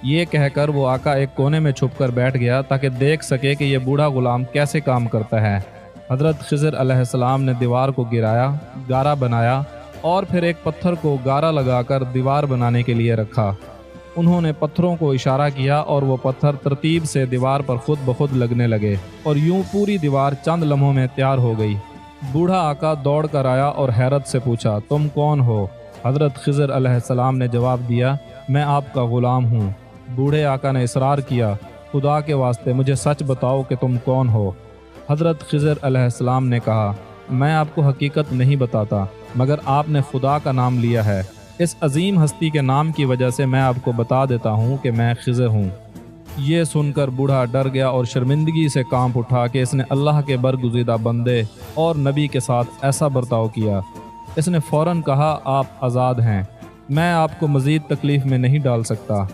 ये कहकर वो आका एक कोने में छुपकर बैठ गया ताकि देख सके कि ये बूढ़ा गुलाम कैसे काम करता है। हज़रत खिज़र अलैहिस्सलाम ने दीवार को गिराया, गारा बनाया और फिर एक पत्थर को गारा लगाकर दीवार बनाने के लिए रखा। उन्होंने पत्थरों को इशारा किया और वो पत्थर तरतीब से दीवार पर खुद ब खुद लगने लगे और यूं पूरी दीवार चंद लम्हों में तैयार हो गई। बूढ़ा आका दौड़ कर आया और हैरत से पूछा, तुम कौन हो? हज़रत खिज़र अलैहिस्सलाम ने जवाब दिया, मैं आपका ग़ुलाम हूँ। बूढ़े आका ने इसरार किया, खुदा के वास्ते मुझे सच बताओ कि तुम कौन हो। हज़रत खिज़र अलैहिस्सलाम ने कहा, मैं आपको हकीकत नहीं बताता, मगर आपने खुदा का नाम लिया है। इस अजीम हस्ती के नाम की वजह से मैं आपको बता देता हूँ कि मैं खिज़र हूँ। ये सुनकर बूढ़ा डर गया और शर्मिंदगी से कांप उठा कि इसने अल्लाह के बरगुज़ीदा बंदे और नबी के साथ ऐसा बर्ताव किया। इसने फ़ौरन कहा, आप आज़ाद हैं, मैं आपको मज़ीद तकलीफ़ में नहीं डाल सकता।